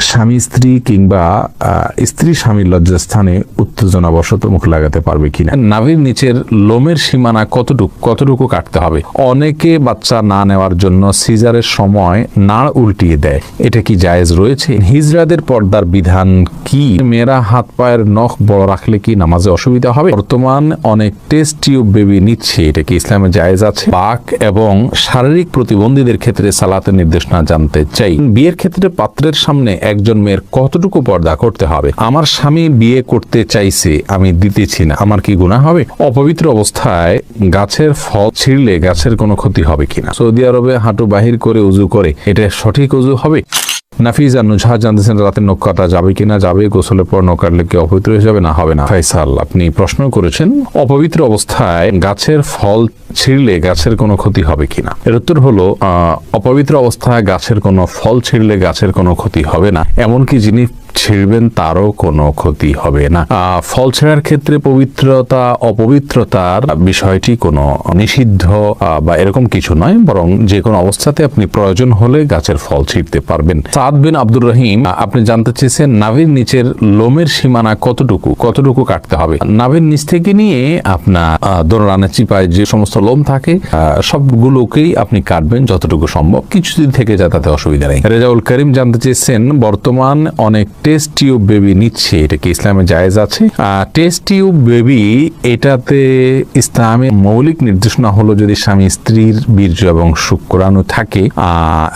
স্বামী স্ত্রী কিংবা স্ত্রী স্বামীর লজ্জাস্থানে উত্তেজনাবশত মুখ লাগাতে পারবে কিনা, নাভির নিচের লোমের সীমানা কতটুকু কাটতে হবে। অনেকে বাচ্চা না নেওয়ার জন্য সিজারের সময় নাড় উল্টিয়ে দেয়, এটা কি জায়েজ রয়েছে? হিজড়াদের পর্দার বিধান কি? মেয়েরা হাত পায়ের নখ বড় রাখলে কি নামাজে অসুবিধা হবে? বর্তমান অনেক টেস্ট টিউব বেবি নিচ্ছে, এটা কি ইসলামে জায়েজ আছে? বাক এবং শারীরিক প্রতিবন্ধীদের ক্ষেত্রে সালাতের নির্দেশনা জানতে চাই। বিয়ের ক্ষেত্রে পাত্রের সামনে একজন মেয়ের কতটুকু পর্দা করতে হবে? আমার স্বামী বিয়ে করতে চাইছে, আমি দিতেছি না, আমার কি গুনাহ হবে? অপবিত্র অবস্থায় গাছের ফল ছিঁড়লে গাছের কোনো ক্ষতি হবে কিনা? সৌদি আরবে হাঁটু বাহির করে উজু করে, এটা সঠিক উজু হবে? নাফিজ আর নুজহাত জানতেছেন রাতে নখ কাটা যাবে কিনা। যাবে। গোসলের পর নখ কাটলে কি অপবিত্র হয়ে যাবে? না, হবে না। ফাইসাল, আপনি প্রশ্ন করেছেন অপবিত্র অবস্থায় গাছের ফল ছিঁড়লে গাছের কোনো ক্ষতি হবে কিনা। এর উত্তর হলো অপবিত্র অবস্থায় গাছের কোনো ফল ছিঁড়লে গাছের কোনো ক্ষতি হবে না, এমনকি যিনি ছিঁড়বেন তারও কোনো ক্ষতি হবে না। ফল ছেঁড়ার ক্ষেত্রে পবিত্রতা অপবিত্রতার বিষয়টি কোনো নিষিদ্ধ বা এরকম কিছু নয়, বরং যে কোনো অবস্থাতে আপনি প্রয়োজন হলে গাছের ফল ছিঁড়তে পারবেন। সাদ বিন আব্দুর রহিম, আপনি জানতে চেয়েছেন নাভির নিচের লোমের সীমানা কতটুকু কাটতে হবে। নাভির নিচ থেকে নিয়ে আপনার দোরানের চিপায় যে সমস্ত লোম থাকে সবগুলোকেই আপনি কাটবেন যতটুকু সম্ভব, কিছু যদি থেকে যায় তাতে অসুবিধা নেই। রেজাউল করিম জানতে চেয়েছেন বর্তমান অনেক টেস্ট টিউব বেবি নিচ্ছে, এটা কি ইসলামে জায়েজ আছে? টেস্ট টিউব বেবি, এটাতে ইসলামের মৌলিক নির্দেশনা হলো যদি স্বামী স্ত্রীর বীর্য এবং শুক্রাণু থাকে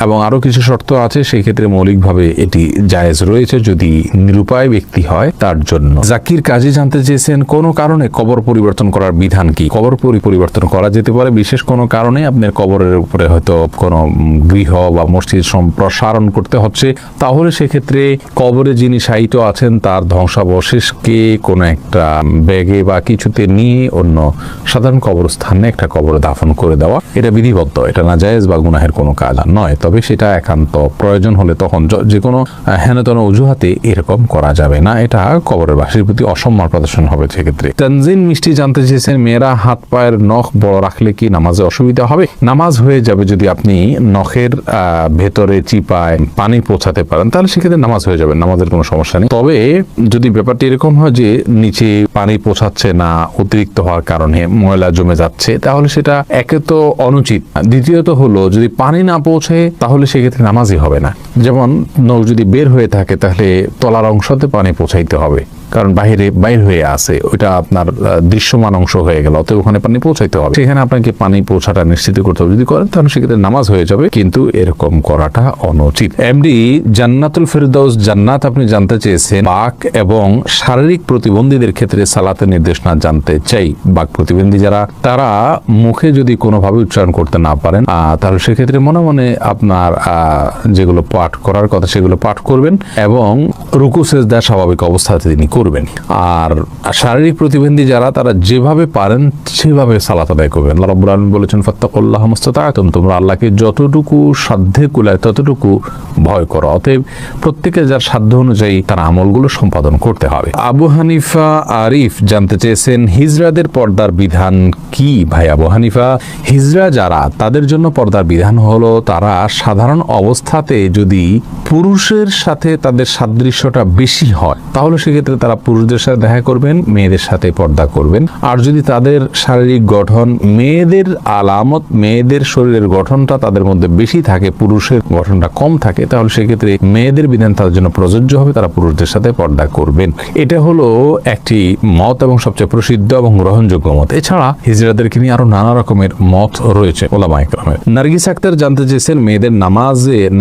এবং আরো কিছু শর্ত আছে, সেই ক্ষেত্রে মৌলিকভাবে এটি জায়েজ রয়েছে যদি নিরুপায় ব্যক্তি হয় তার জন্য। জাকির কাজী জানতে চেয়েছেন কোন কারণে কবর পরিবর্তন করার বিধান কি? কবর পরিবর্তন করা যেতে পারে বিশেষ কোনো কারণে, আপনার কবরের উপরে হয়তো কোনো গৃহ বা মসজিদ সম্প্রসারণ করতে হচ্ছে, তাহলে সেক্ষেত্রে কবরে যিনি শায়িত আছেন তার ধ্বংসাবশেষকে কোনো একটা ব্যাগে বা কিছুতে নিয়ে অন্য সাধারণ কবরস্থানে একটা কবরে দাফন করে দেওয়া, এটা বিধিবদ্ধ, এটা নাজায়েজ বা গুনাহের কোনো কাজ নয়। তবে সেটা একান্ত প্রয়োজন হলে তখন যে কোনো হেনতন অজুহাতে এরকম করা যাবে না, এটা কবরের বাসীর প্রতি অসম্মান প্রদর্শন হবে সেক্ষেত্রে। তানজিন মিষ্টি জানতে চেয়েছেন মেয়েরা হাত পায়ের নখ বড় রাখলে কি নামাজে অসুবিধা হবে? নামাজ হয়ে যাবে যদি আপনি নখের ভেতরে চিপায় পানি পৌঁছাতে পারেন, তাহলে সেক্ষেত্রে নামাজ হয়ে যাবে, নামাজের কোনো সমস্যা নেই। তবে যদি ব্যাপারটি এরকম হয় যে নিচে পানি পৌঁছাচ্ছে না, অতিরিক্ত হওয়ার কারণে ময়লা জমে যাচ্ছে, তাহলে সেটা একে তো অনুচিত, দ্বিতীয়ত হলো যদি পানি না পৌঁছে তাহলে সেক্ষেত্রে নামাজই হবে না। যেমন নখ যদি বের হয়ে থাকে তাহলে তলার অংশতে পানি পৌঁছাইতে হবে, কারণ বাইর হয়ে আছে, ওইটা আপনার দৃশ্যমান অংশ হয়ে গেল, অতএব ওখানে পানি পৌঁছাইতে হবে, সেখানে আপনাকে পানি পৌঁছাটা নিশ্চিত করতে হবে। যদি করেন তাহলে সেক্ষেত্রে নামাজ হয়ে যাবে, কিন্তু এরকম করাটা অনুচিত। এমডি জান্নাতুল ফেরদাউস জান্নাত, আপনি জানতে চেয়েছেন বাক এবং শারীরিক প্রতিবন্ধীদের ক্ষেত্রে সালাতের নির্দেশনা জানতে চাই। বাক প্রতিবন্ধী যারা, তারা মুখে যদি কোনোভাবে উচ্চারণ করতে না পারেন তাহলে সেক্ষেত্রে মনে মনে আপনার যেগুলো পাঠ করার কথা সেগুলো পাঠ করবেন এবং রুকু সেজদা স্বাভাবিক অবস্থাতে তিনি করবেন। আর শারীরিক প্রতিবন্ধী যারা, তারা যেভাবে পারেন সেভাবে সালাত আদায় করবেন। আল্লাহ রাব্বুল আলামিন বলেছেন ফাত্তাকুল্লাহ মাসতাতা'তুম, তোমরা আল্লাহকে যতটুকু সাধ্যে কুলায় ততটুকু ভয় করো। অতএব প্রত্যেকের যার সাধ্য অনুযায়ী তার আমলগুলো সম্পাদন করতে হবে। আবু হানিফা আরিফ জানতে চেয়েছেন হিজড়াদের পর্দার বিধান কি? ভাই আবু হানিফা, হিজড়া যারা, তাদের জন্য পর্দার বিধান হলো তারা সাধারণ অবস্থাতে যদি পুরুষের সাথে তাদের সাদৃশ্যটা বেশি হয় তাহলে সেক্ষেত্রে তারা পুরুষদের সাথে দেখা করবেন, মেয়েদের সাথে পর্দা করবেন। আর যদি তাদের শারীরিক গঠন মেয়েদের আলামত, মেয়েদের শরীরের গঠনটা তাদের মধ্যে বেশি থাকে, পুরুষের গঠনটা কম থাকে, তাহলে সেক্ষেত্রে মেয়েদের বিধান তাদের জন্য প্রযোজ্য হবে, তারা পুরুষদের সাথে পর্দা করবেন। এটা হলো একটি মত এবং সবচেয়ে প্রসিদ্ধ এবং গ্রহণযোগ্য মত। এছাড়া হিজড়াদেরকে নিয়ে আরো নানা রকমের মত রয়েছে ওলামায়ে কেরামের। নার্গিস আক্তার জানতে চেয়েছেন মেয়েদের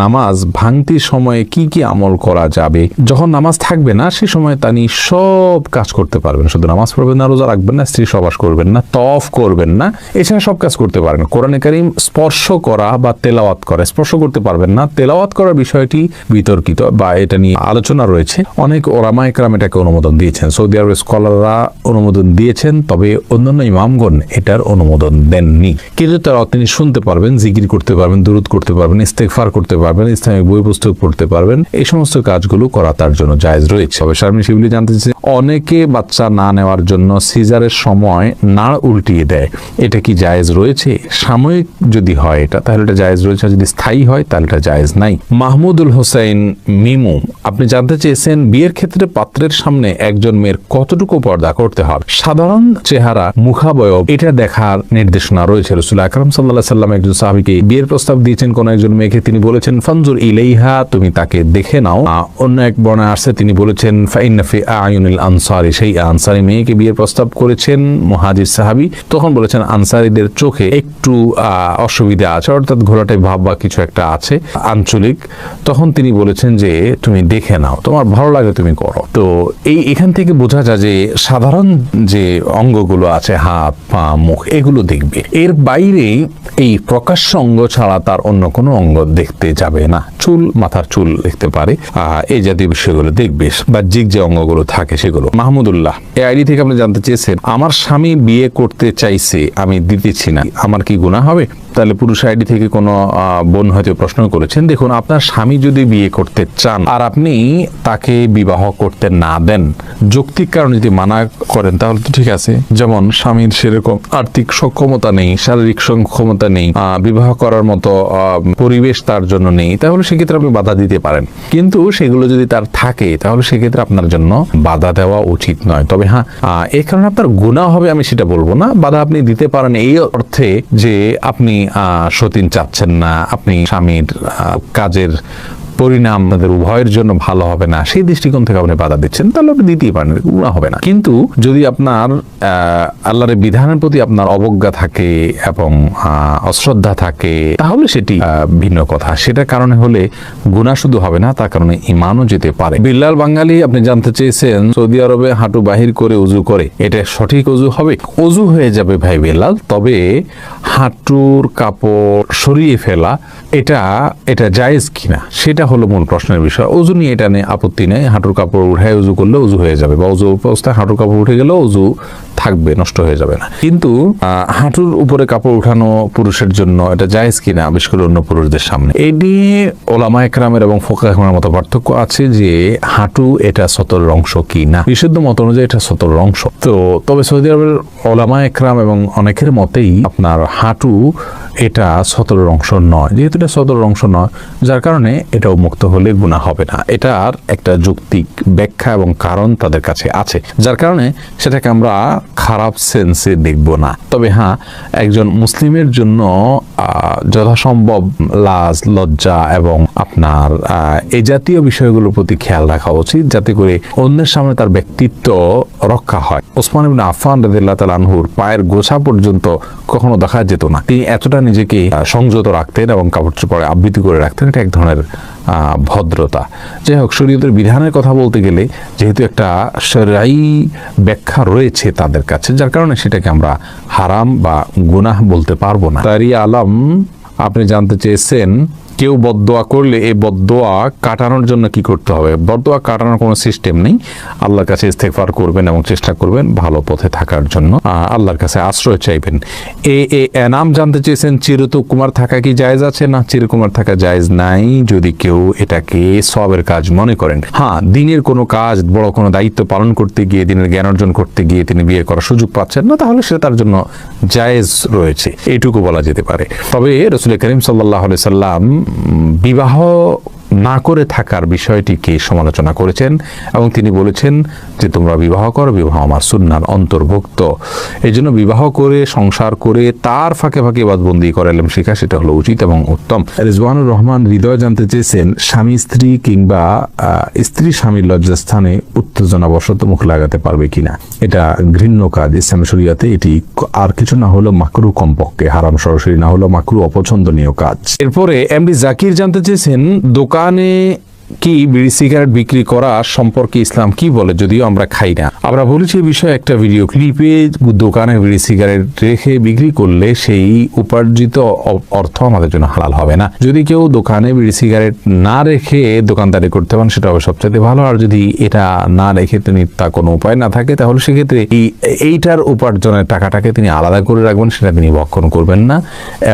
নামাজ ভাঙতি সময়ে কি কি আমল করা যাবে? যখন নামাজ থাকবে না সে সময় তানি সব কাজ করতে পারবেন, শুধু নামাজ পড়বেন না, রোজা রাখবেন না, স্ত্রী সহবাস করবেন না, তওয়াফ করবেন না, এছাড়া সব কাজ করতে পারেন। কোরআনে কারীম স্পর্শ করা বা তেলাওয়াত করা, স্পর্শ করতে পারবেন না, তেলাওয়াত করার বিষয়টি বিতর্কিত বা এটা নিয়ে আলোচনা রয়েছে। অনেক ওলামায়ে কেরাম এটাকে অনুমোদন দিয়েছেন, সৌদি আরবের স্কলাররা অনুমোদন দিয়েছেন, তবে অন্যান্য ইমামগণ এটার অনুমোদন দেননি। কিন্তু তারা তিনি শুনতে পারবেন, জিকির করতে পারবেন, দুরূদ করতে পারবেন, ইস্তেগফার করতে পারবেন, ইসলামিক বই পুস্তক পড়তে পারবেন, এই সমস্ত কাজগুলো করা তার জন্য জায়েজ রয়েছে। তবে শারমিন শিবলি জানতে চেয়েছেন অনেকে বাচ্চা না নেওয়ার জন্য সিজারের সময় নাড় উল্টিয়ে দেয়, এটা কি জায়েজ রয়েছে? সাময়িক যদি হয় এটা, তাহলে এটা জায়েজ রয়েছে, যদি স্থায়ী হয় তাহলে এটা জায়েজ নাই। মাহমুদুল হোসেন মিমু, আপনি জানতে চেয়েছেন বিয়ের ক্ষেত্রে পাত্রের সামনে একজন মেয়ের কতটুকু পর্দা করতে হবে। সাধারণ চেহারা, মুখাবয়ব, এটা দেখার নির্দেশনা রয়েছে। রাসূল আকরাম সাল্লাল্লাহু আলাইহি সাল্লাম একজন সাহাবীকে বিয়ের প্রস্তাব দিয়েছেন কোন একজন মেয়েকে, তিনি বলেছেন ফানজুর ইলাইহা, তুমি তাকে দেখে নাও। অন্য এক বর্ণায় আসছে তিনি বলেছেন ফাইন্না ফি আয়ুনিল আনসারি, সেই আনসারি মেয়েকে বিয়ের প্রস্তাব করেছেন মুহাজির সাহাবী, তখন বলেছেন আনসারীদের চোখে একটু অসুবিধা আছে, অর্থাৎ ঘোলাটে ভাব বা কিছু একটা আছে আঞ্চলিক, তখন তিনি বলেছেন যে তুমি দেখে নাও, তোমার ভালো লাগে তুমি করো। তো এখান থেকে বোঝা যায় যে সাধারণ যে অঙ্গগুলো আছে, হাত পা মুখ, এগুলো দেখবে, এর বাইরে এই প্রকাশ্য অঙ্গ ছাড়া তার অন্য কোনো অঙ্গ দেখতে যাবে না। চুল, মাথার চুল দেখতে পারে, এই জাতীয় বিষয়গুলো দেখবে, বাহ্যিক যে অঙ্গগুলো থাকে সেগুলো। মাহমুদুল্লাহ, এই আইডি থেকে আপনি জানতে চেয়েছেন আমার স্বামী বিয়ে করতে চাইছে, আমি দিতেছি না, আমার কি গুনাহ হবে? তাহলে পুরুষ আইডি থেকে কোনো বোন হয়তো প্রশ্ন করেছেন। দেখুন, আপনার স্বামী যদি বিয়ে করতে চান আর আপনি তাকে বিবাহ করতে না দেন, যৌক্তিক কারণে যদি মানা করেন তাহলে তো ঠিক আছে। যেমন স্বামীর সেরকম আর্থিক সক্ষমতা নেই, শারীরিক সক্ষমতা নেই, বিবাহ করার মতো পরিবেশ তার জন্য নেই, তাহলে সেক্ষেত্রে আপনি বাধা দিতে পারেন। কিন্তু সেগুলো যদি তার থাকে তাহলে সেক্ষেত্রে আপনার জন্য বাধা দেওয়া উচিত নয়। তবে হ্যাঁ, এই কারণে আপনার গুনাহ হবে আমি সেটা বলবো না। বাধা আপনি দিতে পারেন এই অর্থে যে আপনি সতীন চাচ্ছেন না, আপনি স্বামীর কাজের পরিণাম আপনাদের উভয়ের জন্য ভালো হবে না, সেই দৃষ্টিকোণ থেকে আপনি বাধা দিচ্ছেন, তাহলে আপনি দিতেই পারেন, গুনাহ হবে না। কিন্তু যদি আপনার আল্লাহর বিধানের প্রতি আপনার অবজ্ঞা থাকে এবং অশ্রদ্ধা থাকে, তাহলে সেটি ভিন্ন কথা। সেটার কারণে হলে গুনাহ শুধু হবে না, তার কারণে ঈমানও যেতে পারে। বিল্লাল বাঙালি, আপনি জানতে চেয়েছেন সৌদি আরবে হাঁটু বাহির করে উজু করে, এটা সঠিক উজু হবে? উজু হয়ে যাবে ভাই বিল্লাল, তবে হাঁটুর কাপড় সরিয়ে ফেলা এটা জায়েজ কিনা সেটা হলো মূল প্রশ্নের বিষয়। উজু নিয়ে এটা নিয়ে আপত্তি নেই, হাঁটুর কাপড় উঠায় উজু করলে উজু হয়ে যাবে, বা উজু অবস্থায় হাঁটুর কাপড় উঠে গেলেও উজু থাকবে, নষ্ট হয়ে যাবে না। কিন্তু হাঁটুর উপরে কাপড় উঠানো পুরুষের জন্য এটা জায়েজ কিনা, বিশেষ করে অন্য পুরুষদের সামনে, এই নিয়ে ওলামা একরামের এবং ফোকা একরামের মতো পার্থক্য আছে যে হাঁটু এটা সতরের অংশ কি না। বিশুদ্ধ মত অনুযায়ী এটা সতরের অংশ। তো তবে সৌদি আরবের ওলামা একরাম এবং অনেকের মতেই আপনার হাঁটু এটা সতরের অংশ নয়। যেহেতু এটা সতরের অংশ নয়, যার কারণে এটাও মুক্ত হলে গুনাহ হবে না। এটার একটা যৌক্তিক ব্যাখ্যা এবং কারণ তাদের কাছে আছে, যার কারণে সেটাকে আমরা খারাপ সেন্সে দেখব না। তবে হ্যাঁ, একজন মুসলিমের জন্য যথাসম্ভব লাজ, লজ্জা এবং আপনার এই জাতীয় বিষয়গুলোর প্রতি খেয়াল রাখা উচিত, যাতে করে অন্যের সামনে তার ব্যক্তিত্ব রক্ষা হয়। ওসমান ইবনে আফফান রাদিয়াল্লাহু তাআলা আনহুর পায়ের গোছা পর্যন্ত কখনো দেখা যেত না, তিনি এতটা নিজেকে সংযত রাখতেন এবং কাপড় চোপড়ে আবৃত করে রাখতেন। এটা এক ধরনের ভদ্রতা। যাই হোক, শরীয়তের বিধানের কথা বলতে গেলে যেহেতু একটা শরঈ ব্যাখ্যা রয়েছে তাদের কাছে, যার কারণে সেটাকে আমরা হারাম বা গুনাহ বলতে পারবো না। তারই আলম, আপনি জানতে চেয়েছেন কেউ বদদোয়া করলে এই বদদোয়া কাটানোর জন্য কি করতে হবে? বদদোয়া কাটানোর কোনো সিস্টেম নেই। আল্লাহর কাছে ইস্তেগফার করবেন এবং চেষ্টা করবেন ভালো পথে থাকার জন্য, আল্লাহর কাছে আশ্রয় চাইবেন। নাম জানতে চেয়েছেন চিরকুমার থাকা কি জায়েজ আছে? না, চিরকুমার থাকা জায়েজ নাই যদি কেউ এটাকে সওয়াবের কাজ মনে করেন। হ্যাঁ, দিনের কোনো কাজ, বড় কোনো দায়িত্ব পালন করতে গিয়ে, দিনের জ্ঞান অর্জন করতে গিয়ে তিনি বিয়ে করার সুযোগ পাচ্ছেন না, তাহলে সেটা তার জন্য জায়েজ রয়েছে, এইটুকু বলা যেতে পারে। তবে রাসূল করিম সাল্লাল্লাহু আলাইহি সাল্লাম বিবাহ না করে থাকার বিষয়টিকে সমালোচনা করেছেন এবং তিনি বলেছেন যে তোমরা বিবাহ করো, বিবাহ আমার সুন্নাহর অন্তর্ভুক্ত। এই জন্য বিবাহ করে, সংসার করে, তার ফাঁকে ফাঁকে ইবাদতবন্দি করে এলম শেখা, সেটা হলো উচিত এবং উত্তম। রিজওয়ানুর রহমান হৃদয় জানতে চেয়েছেন স্বামী স্ত্রী কিংবা স্ত্রী স্বামীর লজ্জাস্থানে উত্তেজনাবশত মুখ লাগাতে পারবে কিনা। এটা ঘৃণ্য কাজ ইসলামী শরীয়তে, এটি আর কিছু না হলো মাকরু, কমপক্ষে হারাম সরাসরি না হলো মাকরু, অপছন্দনীয় কাজ। এরপরে এমডি জাকির জানতে চেয়েছেন দোকানে কি বিড়ি সিগারেট বিক্রি করা সম্পর্কে ইসলাম কি বলে, যদিও আমরা খাই না। আমরা বলেছি এই বিষয়ে একটা ভিডিও ক্লিপে, দোকানে বিড়ি সিগারেট রেখে বিক্রি করলে সেই উপার্জিত অর্থ আমাদের জন্য হালাল হবে না। যদি কেউ দোকানে বিড়ি সিগারেট না রেখে দোকানদারি করতে পারেন সেটা হবে সবচেয়ে ভালো। আর যদি এটা না রেখে তিনি তা কোনো উপায় না থাকে, তাহলে সেক্ষেত্রে এইটার উপার্জনের টাকাটাকে তিনি আলাদা করে রাখবেন, সেটা তিনি ভক্ষণ করবেন না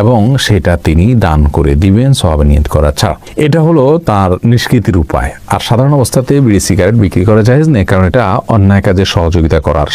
এবং সেটা তিনি দান করে দিবেন সওয়াবে নিয়ত করা ছাড়া। এটা হলো তার নিষ্কৃতি দুর্নীতির উপায়। আর সাধারণ অবস্থাতে বিড়ি সিগারেট বিক্রি করা জায়েজ নেই, কারণ এটা অন্যায় কাজে সহযোগিতা করার